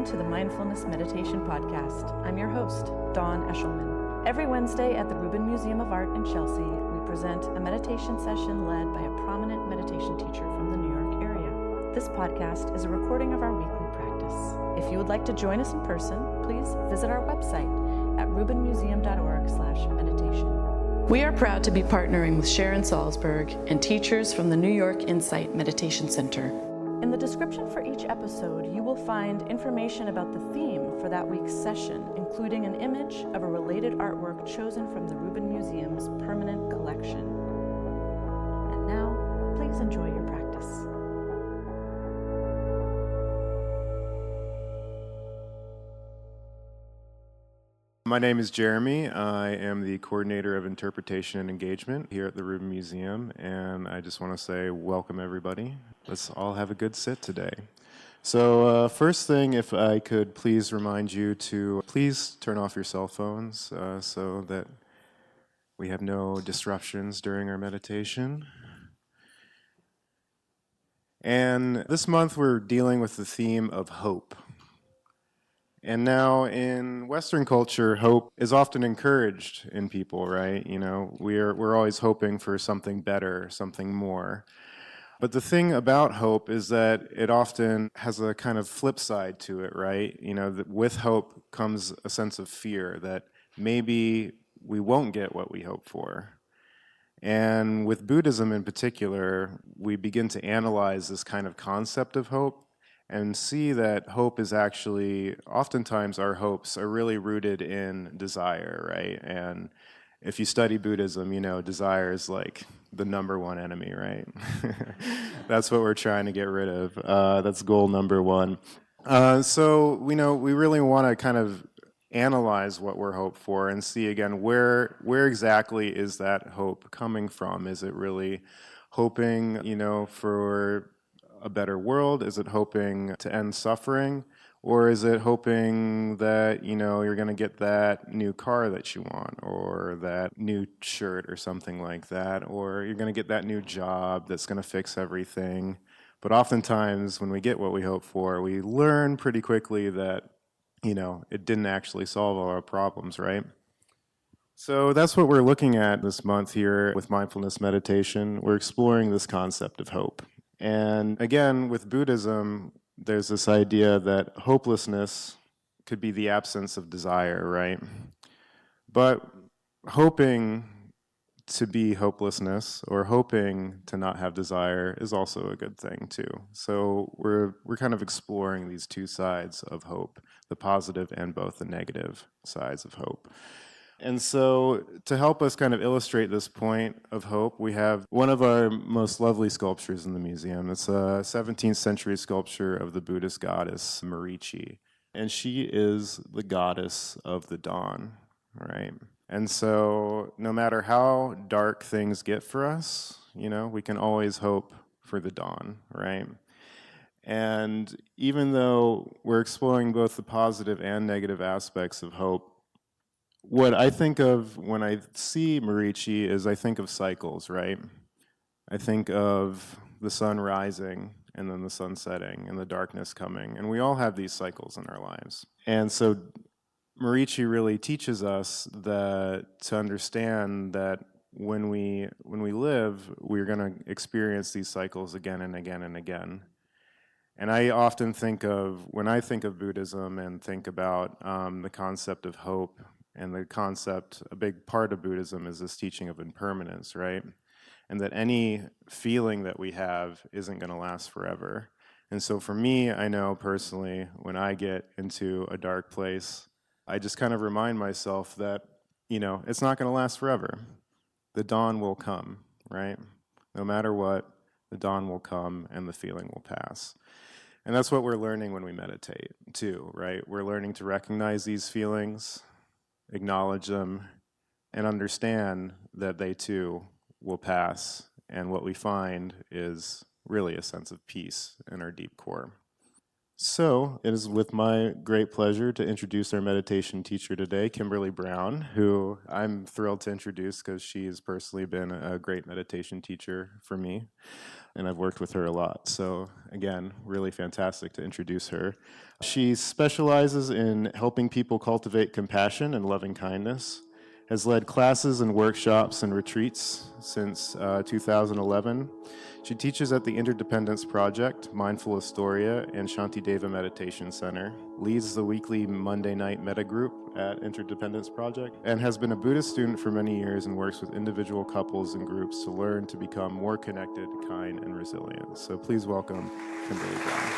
to the Mindfulness Meditation Podcast. I'm your host, Dawn Eshelman. Every Wednesday at the Rubin Museum of Art in Chelsea, we present a meditation session led by a prominent meditation teacher from the New York area. This podcast is a recording of our weekly practice. If you would like to join us in person, please visit our website at rubinmuseum.org/meditation. We are proud to be partnering with Sharon Salzberg and teachers from the New York Insight Meditation Center. In the description for each episode, you will find information about the theme for that week's session, including an image of a related artwork chosen from the Rubin Museum's permanent collection. And now, please enjoy your practice. My name is Jeremy. I am the coordinator of interpretation and engagement here at the Rubin Museum, and I just want to say welcome everybody. Let's all have a good sit today. So first thing, if I could please remind you to please turn off your cell phones so that we have no disruptions during our meditation. And this month we're dealing with the theme of hope. And now in Western culture, hope is often encouraged in people, right? You know, we're always hoping for something better, something more. But the thing about hope is that it often has a kind of flip side to it, right? You know, that with hope comes a sense of fear that maybe we won't get what we hope for. And with Buddhism in particular, we begin to analyze this kind of concept of hope and see that hope is actually, oftentimes our hopes are really rooted in desire, right? And if you study Buddhism, you know, desire is like the number one enemy, right? That's what we're trying to get rid of. That's goal number one. So we know we really want to kind of analyze what we're hoped for and see again where exactly is that hope coming from? Is it really hoping, you know, for a better world? Is it hoping to end suffering? Or is it hoping that, you know, you're going to get that new car that you want, or that new shirt or something like that, or you're going to get that new job that's going to fix everything? But oftentimes when we get what we hope for, we learn pretty quickly that, you know, it didn't actually solve all our problems, right? So that's what we're looking at this month here with mindfulness meditation. We're exploring this concept of hope. And again, with Buddhism, there's this idea that hopelessness could be the absence of desire, right? But hoping to be hopelessness or hoping to not have desire is also a good thing too. So we're kind of exploring these two sides of hope, the positive and both the negative sides of hope. And so to help us kind of illustrate this point of hope, we have one of our most lovely sculptures in the museum. It's a 17th century sculpture of the Buddhist goddess Marichi. And she is the goddess of the dawn, right? And so no matter how dark things get for us, you know, we can always hope for the dawn, right? And even though we're exploring both the positive and negative aspects of hope, what I think of when I see Marichi is I think of cycles, right? I think of the sun rising and then the sun setting and the darkness coming. And we all have these cycles in our lives. And so Marichi really teaches us that to understand that when we live, we're going to experience these cycles again and again and again. And I often think of, when I think of Buddhism and think about the concept of hope, and the concept, a big part of Buddhism is this teaching of impermanence, right? And that any feeling that we have isn't going to last forever. And so for me, I know personally, when I get into a dark place, I just kind of remind myself that, you know, it's not going to last forever. The dawn will come, right? No matter what, the dawn will come and the feeling will pass. And that's what we're learning when we meditate too, right? We're learning to recognize these feelings, acknowledge them, and understand that they too will pass. And what we find is really a sense of peace in our deep core. So it is with my great pleasure to introduce our meditation teacher today, Kimberly Brown, who I'm thrilled to introduce because she has personally been a great meditation teacher for me, and I've worked with her a lot. So again, really fantastic to introduce her. She specializes in helping people cultivate compassion and loving kindness, has led classes and workshops and retreats since 2011. She teaches at the Interdependence Project, Mindful Astoria, and Shantideva Meditation Center, leads the weekly Monday night meta group at Interdependence Project, and has been a Buddhist student for many years and works with individual couples and groups to learn to become more connected, kind, and resilient. So please welcome Kimberly Brown.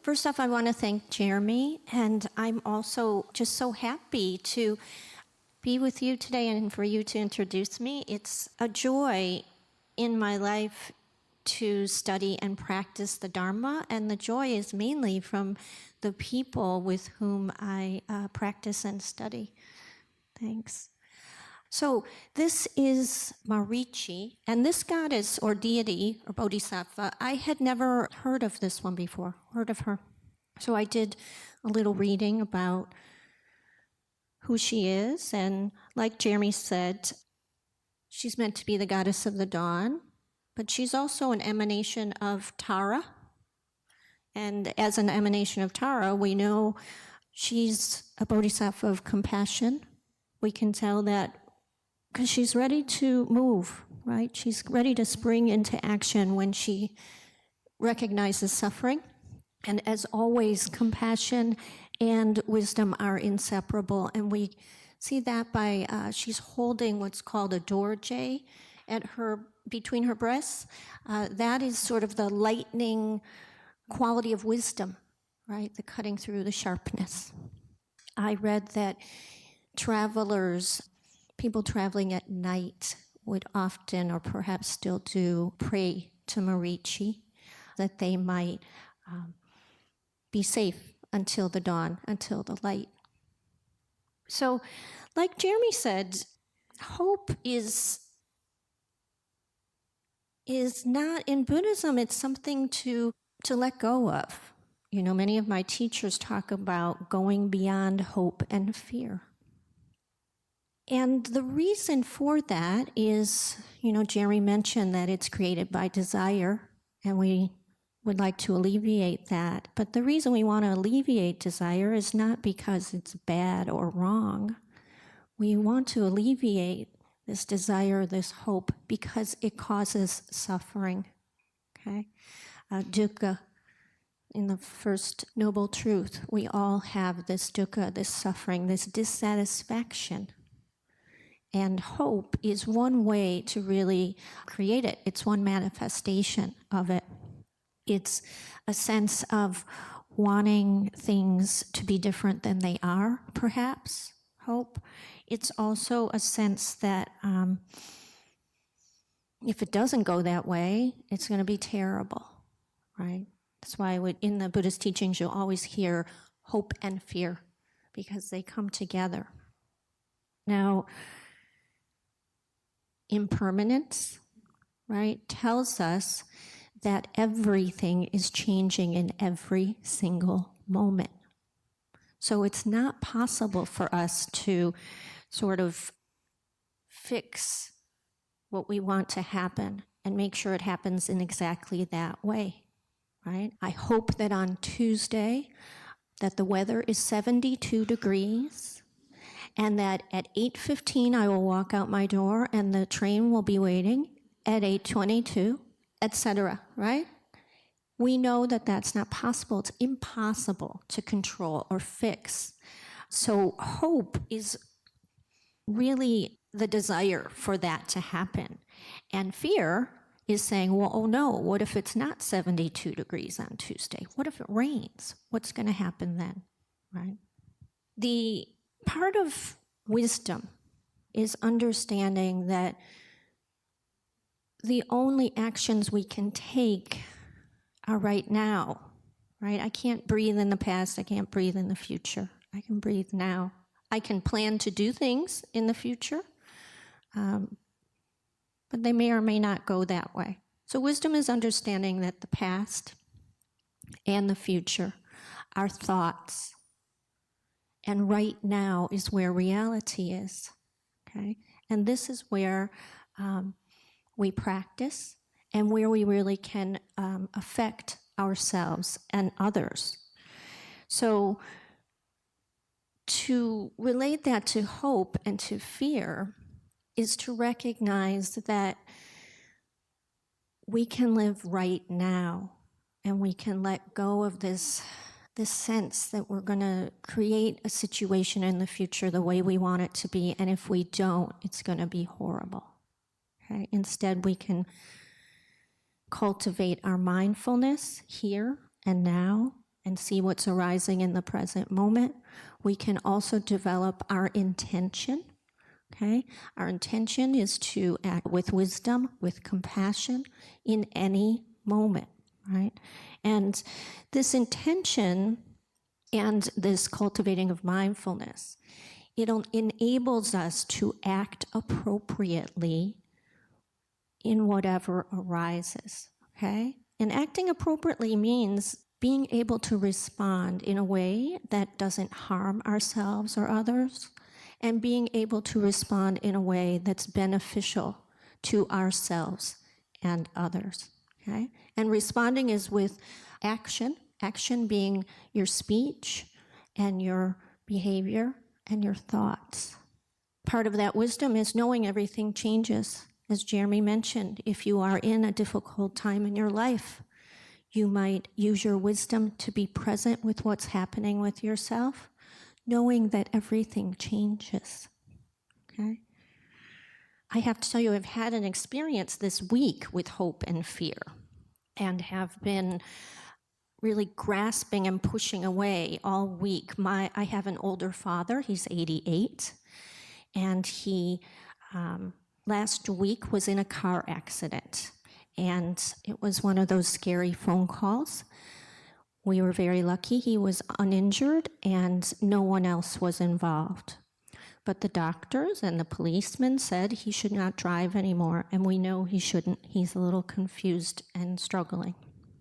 First off, I want to thank Jeremy, and I'm also just so happy to be with you today and for you to introduce me. It's a joy in my life to study and practice the Dharma, and the joy is mainly from the people with whom I practice and study. Thanks. So this is Marichi, and this goddess or deity or bodhisattva, I had never heard of this one before, heard of her. So I did a little reading about who she is, and like Jeremy said, she's meant to be the goddess of the dawn, but she's also an emanation of Tara. And as an emanation of Tara, we know she's a bodhisattva of compassion. We can tell that because she's ready to move, right? She's ready to spring into action when she recognizes suffering. And as always, compassion and wisdom are inseparable. And we see that by she's holding what's called a dorje at her between her breasts. That is sort of the lightning quality of wisdom, right? The cutting through, the sharpness. I read that people traveling at night would often, or perhaps still do, pray to Marichi that they might be safe until the dawn, until the light. So, like Jeremy said, hope is not, in Buddhism, it's something to let go of. You know, many of my teachers talk about going beyond hope and fear. And the reason for that is, you know, Jerry mentioned that it's created by desire, and we would like to alleviate that. But the reason we want to alleviate desire is not because it's bad or wrong. We want to alleviate this desire, this hope, because it causes suffering, okay? Dukkha, in the first noble truth, we all have this dukkha, this suffering, this dissatisfaction. And hope is one way to really create it. It's one manifestation of it. It's a sense of wanting things to be different than they are, perhaps, hope. It's also a sense that if it doesn't go that way, it's going to be terrible, right? That's why in the Buddhist teachings, you'll always hear hope and fear, because they come together. Now, impermanence, right, tells us that everything is changing in every single moment. So it's not possible for us to sort of fix what we want to happen and make sure it happens in exactly that way, right? I hope that on Tuesday that the weather is 72 degrees and that at 8:15 I will walk out my door and the train will be waiting at 8:22, etc., right? We know that that's not possible. It's impossible to control or fix. So hope is really the desire for that to happen. And fear is saying, well, oh no, what if it's not 72 degrees on Tuesday? What if it rains? What's going to happen then, right? The part of wisdom is understanding that the only actions we can take are right now, right? I can't breathe in the past. I can't breathe in the future. I can breathe now. I can plan to do things in the future, but they may or may not go that way. So wisdom is understanding that the past and the future are thoughts, and right now is where reality is, okay? And this is where we practice and where we really can affect ourselves and others. So to relate that to hope and to fear is to recognize that we can live right now, and we can let go of this sense that we're going to create a situation in the future the way we want it to be, and if we don't, it's going to be horrible. Okay? Instead, we can cultivate our mindfulness here and now and see what's arising in the present moment. We can also develop our intention. Okay? Our intention is to act with wisdom, with compassion in any moment, right? And this intention and this cultivating of mindfulness, it enables us to act appropriately in whatever arises, okay? And acting appropriately means being able to respond in a way that doesn't harm ourselves or others, and being able to respond in a way that's beneficial to ourselves and others, okay? And responding is with action being your speech and your behavior and your thoughts. Part of that wisdom is knowing everything changes. As Jeremy mentioned, if you are in a difficult time in your life, you might use your wisdom to be present with what's happening with yourself, knowing that everything changes, okay? I have to tell you, I've had an experience this week with hope and fear, and have been really grasping and pushing away all week. I have an older father, he's 88, and he last week was in a car accident, and it was one of those scary phone calls. We were very lucky he was uninjured and no one else was involved. But the doctors and the policemen said he should not drive anymore, and we know he shouldn't. He's a little confused and struggling.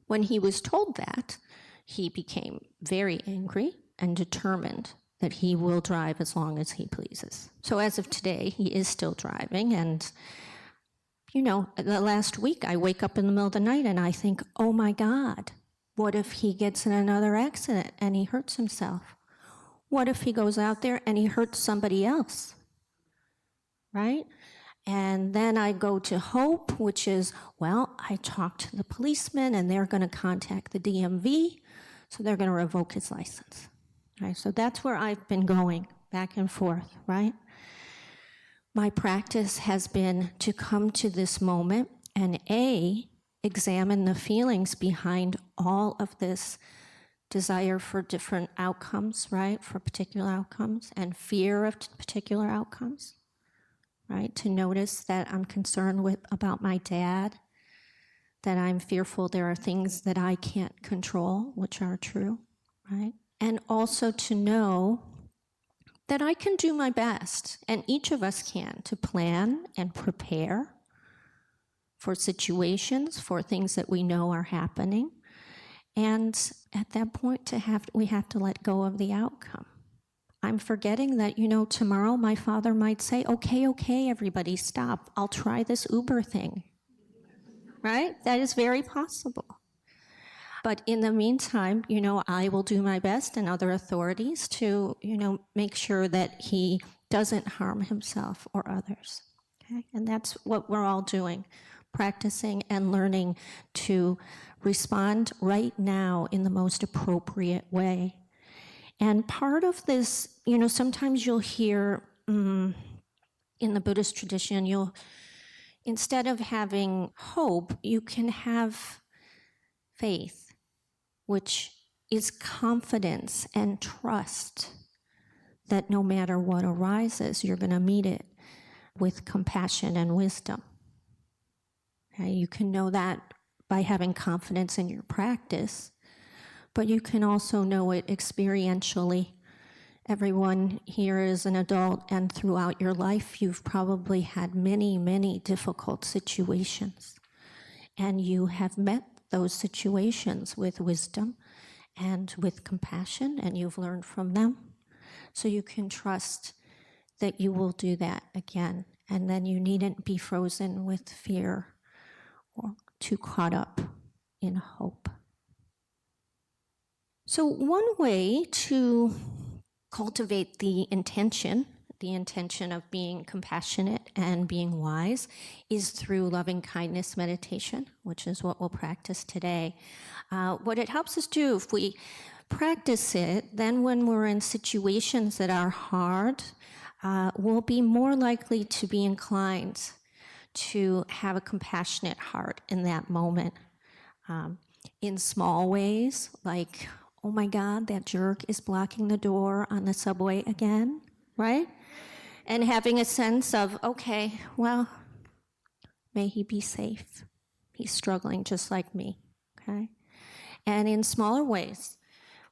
When he was told that, he became very angry and determined that he will drive as long as he pleases. So as of today, he is still driving, and the last week I wake up in the middle of the night and I think, oh my God, what if he gets in another accident and he hurts himself? What if he goes out there and he hurts somebody else? Right? And then I go to hope, which is, well, I talked to the policeman and they're going to contact the DMV, so they're going to revoke his license. Right? So that's where I've been going back and forth, right? My practice has been to come to this moment and examine the feelings behind all of this desire for different outcomes, right? For particular outcomes, and fear of particular outcomes, right? To notice that I'm concerned about my dad, that I'm fearful there are things that I can't control, which are true, right? And also to know that I can do my best, and each of us can, to plan and prepare for situations, for things that we know are happening. And at that point, we have to let go of the outcome. I'm forgetting that, tomorrow my father might say, okay, everybody stop. I'll try this Uber thing, right? That is very possible. But in the meantime, I will do my best, and other authorities, to, make sure that he doesn't harm himself or others. Okay? And that's what we're all doing, practicing and learning to respond right now in the most appropriate way. And part of this, sometimes you'll hear in the Buddhist tradition, instead of having hope, you can have faith, which is confidence and trust that no matter what arises, you're going to meet it with compassion and wisdom. Okay? You can know that by having confidence in your practice, but you can also know it experientially. Everyone here is an adult, and throughout your life, you've probably had many, many difficult situations. and you have met those situations with wisdom and with compassion, and you've learned from them. So you can trust that you will do that again, and then you needn't be frozen with fear or too caught up in hope. So one way to cultivate the intention of being compassionate and being wise, is through loving kindness meditation, which is what we'll practice today. What it helps us do, if we practice it, then when we're in situations that are hard, we'll be more likely to be inclined to have a compassionate heart in that moment. In small ways, like, oh my God, that jerk is blocking the door on the subway again, right? And having a sense of, okay, well, may he be safe. He's struggling just like me, okay? And in smaller ways,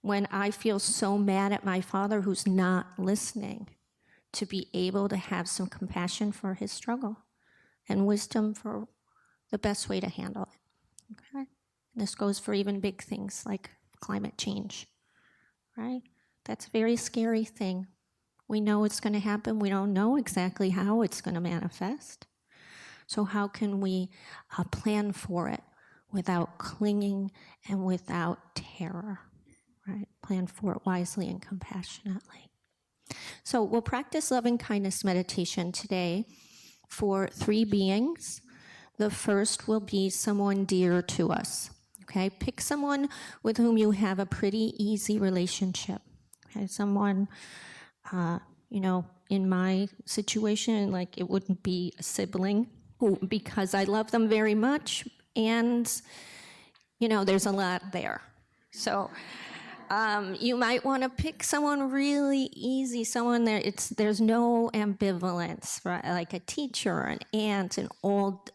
when I feel so mad at my father who's not listening, to be able to have some compassion for his struggle and wisdom for the best way to handle it, okay? This goes for even big things like climate change, right? That's a very scary thing. We know it's going to happen. We don't know exactly how it's going to manifest. So how can we plan for it without clinging and without terror, right? Plan for it wisely and compassionately. So we'll practice loving kindness meditation today for 3 beings. The first will be someone dear to us. Okay, pick someone with whom you have a pretty easy relationship. Okay, someone, in my situation, like it wouldn't be a sibling, because I love them very much, and, there's a lot there. So you might want to pick someone really easy, someone there's no ambivalence, right? Like a teacher, an aunt, an old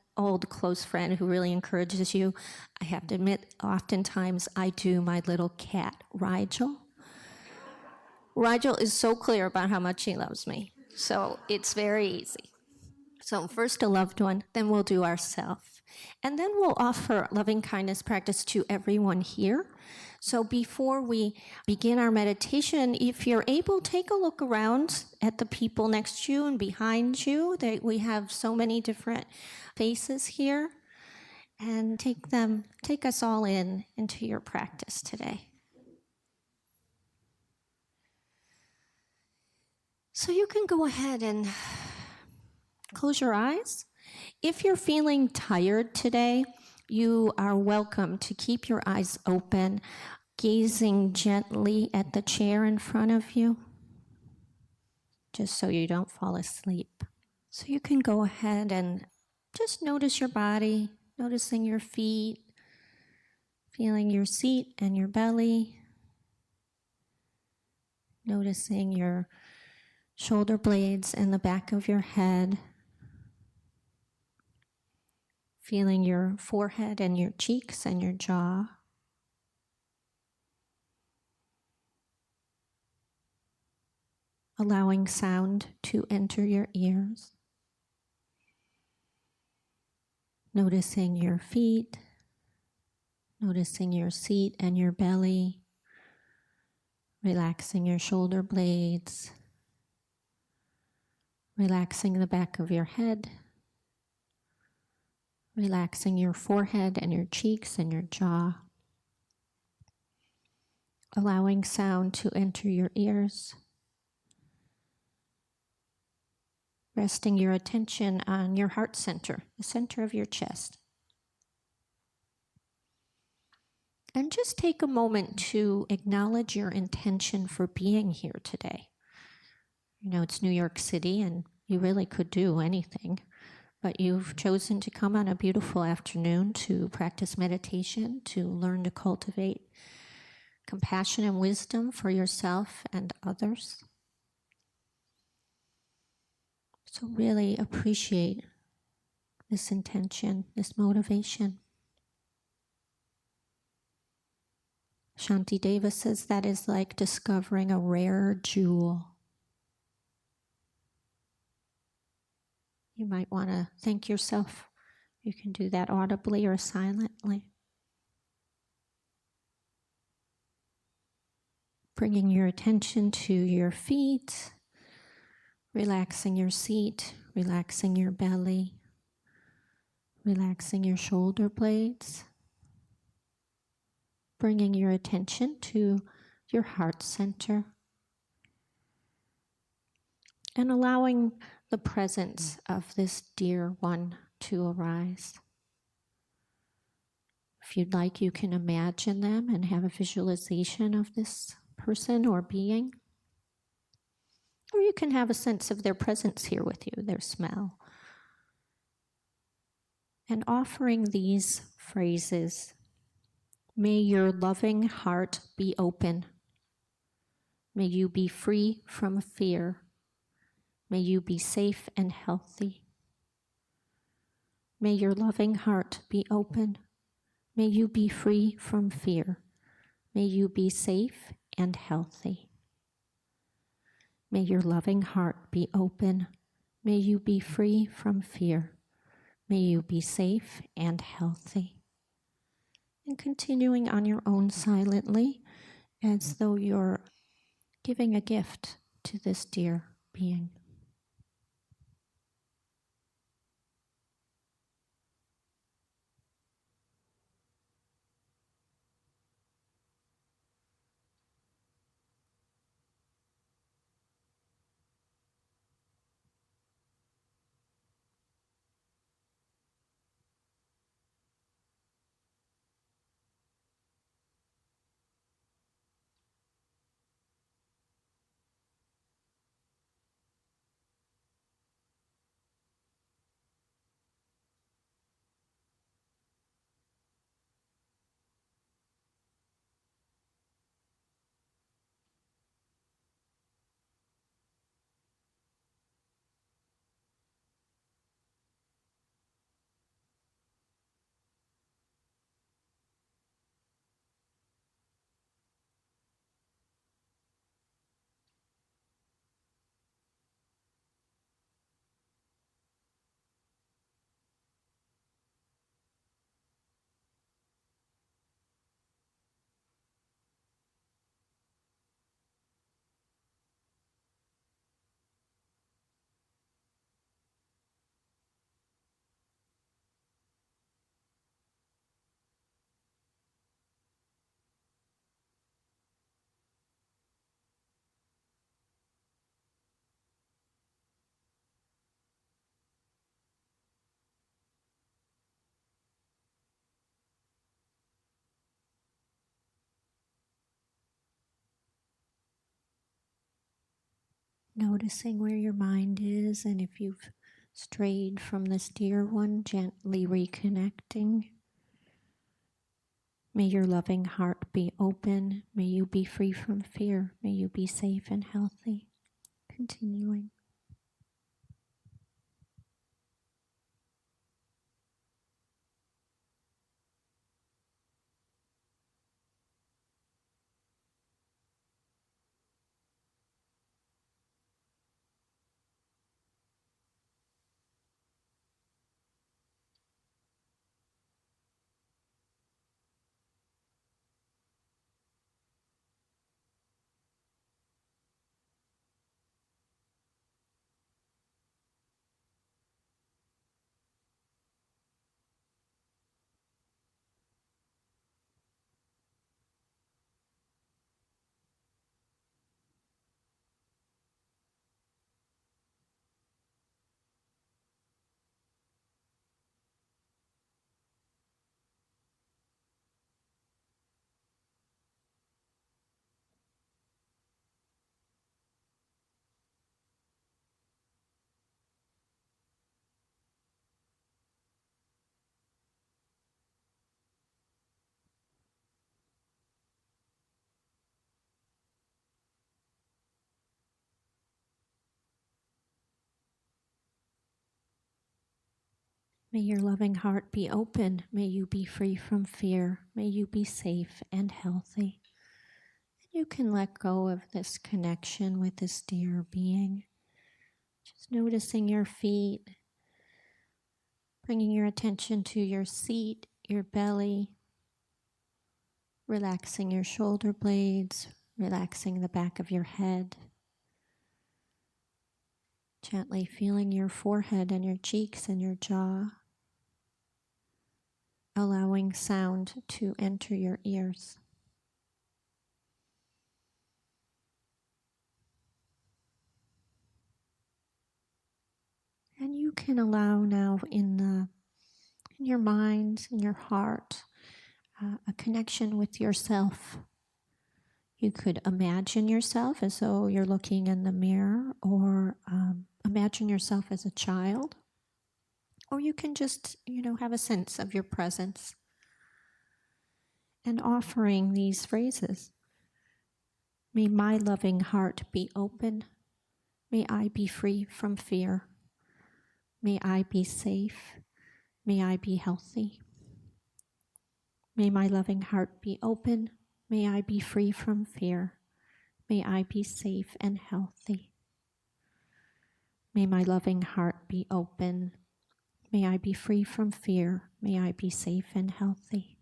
close friend who really encourages you. I have to admit, oftentimes I do my little cat, Rigel. Rigel is so clear about how much he loves me, so it's very easy. So first a loved one, then we'll do ourselves. And then we'll offer loving kindness practice to everyone here. So before we begin our meditation, if you're able, take a look around at the people next to you and behind you. We have so many different faces here. And take us all into your practice today. So you can go ahead and close your eyes. If you're feeling tired today, you are welcome to keep your eyes open, gazing gently at the chair in front of you, just so you don't fall asleep. So you can go ahead and just notice your body, noticing your feet, feeling your seat and your belly, noticing your shoulder blades and the back of your head, feeling your forehead and your cheeks and your jaw. Allowing sound to enter your ears. Noticing your feet, noticing your seat and your belly, relaxing your shoulder blades, relaxing the back of your head, relaxing your forehead and your cheeks and your jaw, allowing sound to enter your ears, resting your attention on your heart center, the center of your chest. And just take a moment to acknowledge your intention for being here today. It's New York City and you really could do anything, but you've chosen to come on a beautiful afternoon to practice meditation, to learn to cultivate compassion and wisdom for yourself and others. So really appreciate this intention, this motivation. Shanti Deva says that is like discovering a rare jewel. You might want to thank yourself You can do that audibly or silently. Bringing your attention to your feet, relaxing your seat, relaxing your belly, relaxing your shoulder blades. Bringing your attention to your heart center and allowing the presence of this dear one to arise. If you'd like, you can imagine them and have a visualization of this person or being. Or you can have a sense of their presence here with you, their smell. And offering these phrases, may your loving heart be open. May you be free from fear. May you be safe and healthy. May your loving heart be open. May you be free from fear. May you be safe and healthy. May your loving heart be open. May you be free from fear. May you be safe and healthy. And continuing on your own silently, as though you're giving a gift to this dear being. Noticing where your mind is, and if you've strayed from this dear one, gently reconnecting. May your loving heart be open. May you be free from fear. May you be safe and healthy. Continuing. May your loving heart be open. May you be free from fear. May you be safe and healthy. You can let go of this connection with this dear being. Just noticing your feet, Bringing your attention to your seat, your belly, relaxing your shoulder blades, relaxing the back of your head. Gently feeling your forehead and your cheeks and your jaw. Allowing sound to enter your ears. And you can allow now in your mind, in your heart, a connection with yourself. You could imagine yourself as though you're looking in the mirror, or imagine yourself as a child, or you can just, have a sense of your presence. And offering these phrases. May my loving heart be open. May I be free from fear. May I be safe. May I be healthy. May my loving heart be open. May I be free from fear. May I be safe and healthy. May my loving heart be open. May I be free from fear. May I be safe and healthy.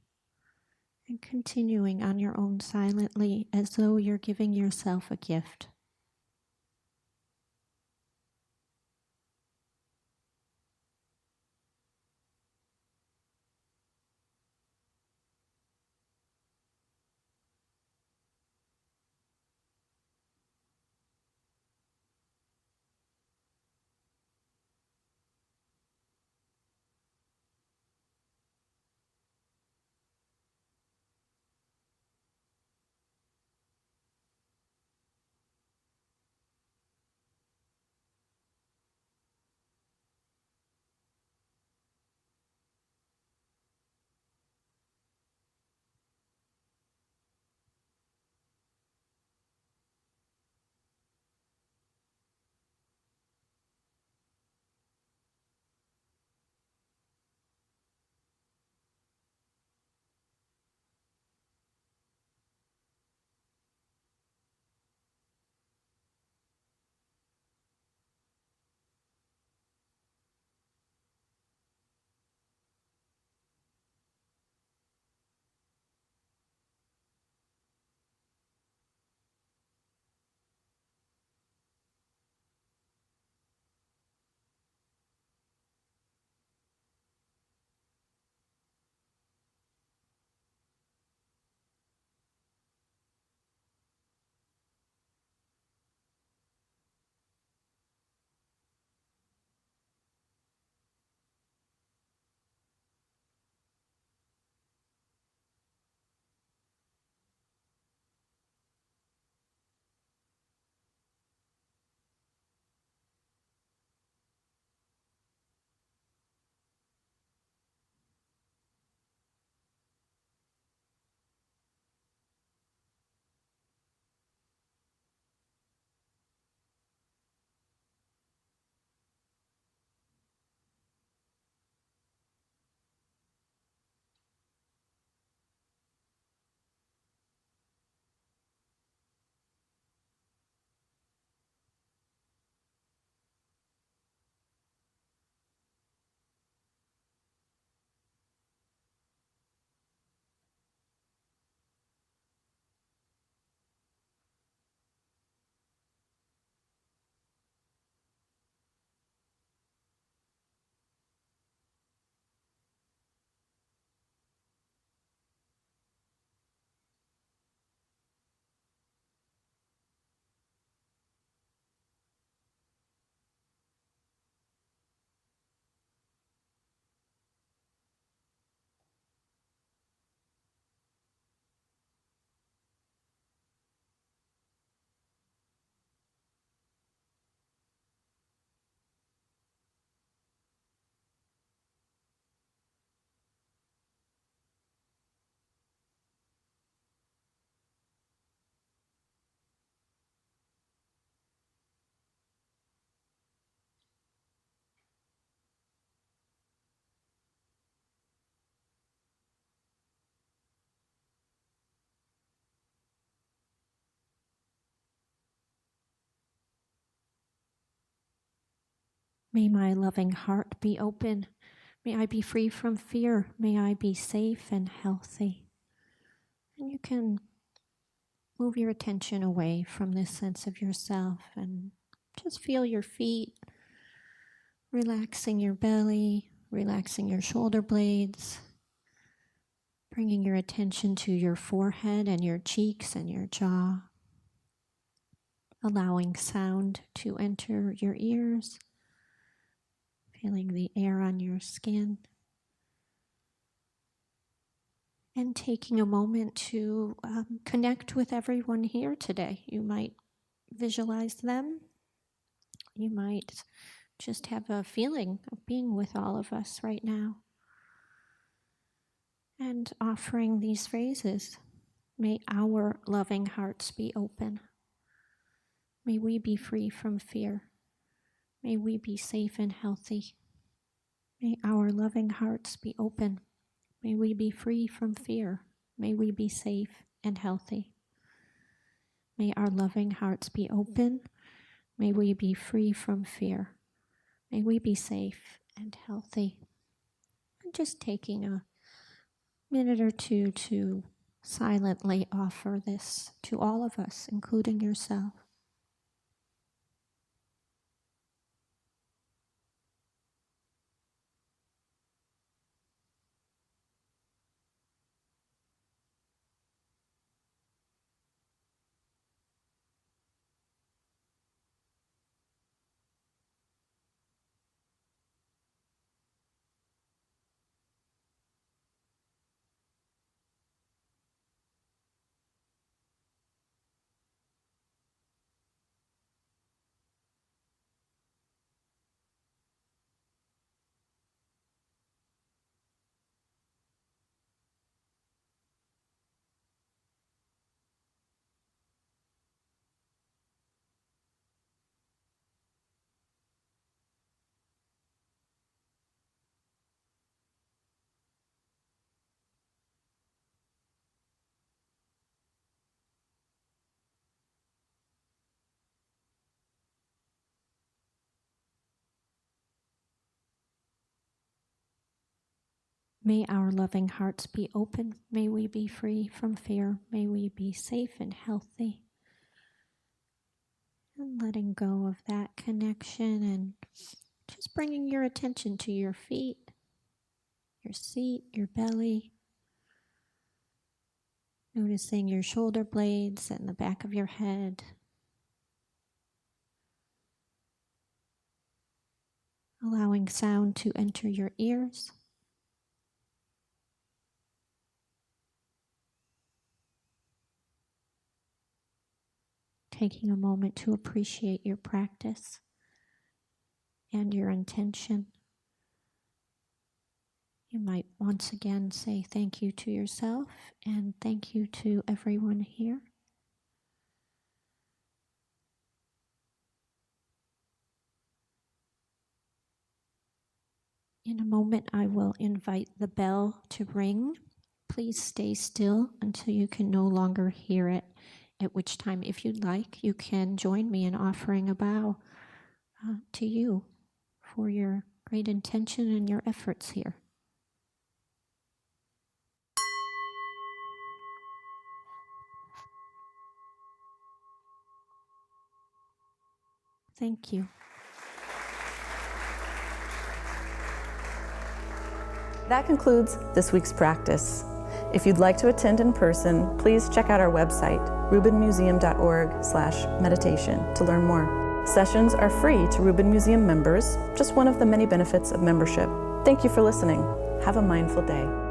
And continuing on your own silently as though you're giving yourself a gift. May my loving heart be open. May I be free from fear. May I be safe and healthy. And you can move your attention away from this sense of yourself and just feel your feet, relaxing your belly, relaxing your shoulder blades, bringing your attention to your forehead and your cheeks and your jaw, allowing sound to enter your ears, feeling the air on your skin, and taking a moment to connect with everyone here today. You might visualize them. You might just have a feeling of being with all of us right now. And offering these phrases, may our loving hearts be open. May we be free from fear. May we be safe and healthy. May our loving hearts be open. May we be free from fear. May we be safe and healthy. May our loving hearts be open. May we be free from fear. May we be safe and healthy. And just taking a minute or two to silently offer this to all of us, including yourself. May our loving hearts be open. May we be free from fear. May we be safe and healthy. And letting go of that connection and just bringing your attention to your feet, your seat, your belly. Noticing your shoulder blades and the back of your head. Allowing sound to enter your ears. Taking a moment to appreciate your practice and your intention. You might once again say thank you to yourself and thank you to everyone here. In a moment, I will invite the bell to ring. Please stay still until you can no longer hear it, at which time, if you'd like, you can join me in offering a bow to you for your great intention and your efforts here. Thank you. That concludes this week's practice. If you'd like to attend in person, please check out our website, rubinmuseum.org/meditation, to learn more. Sessions are free to Rubin Museum members, just one of the many benefits of membership. Thank you for listening. Have a mindful day.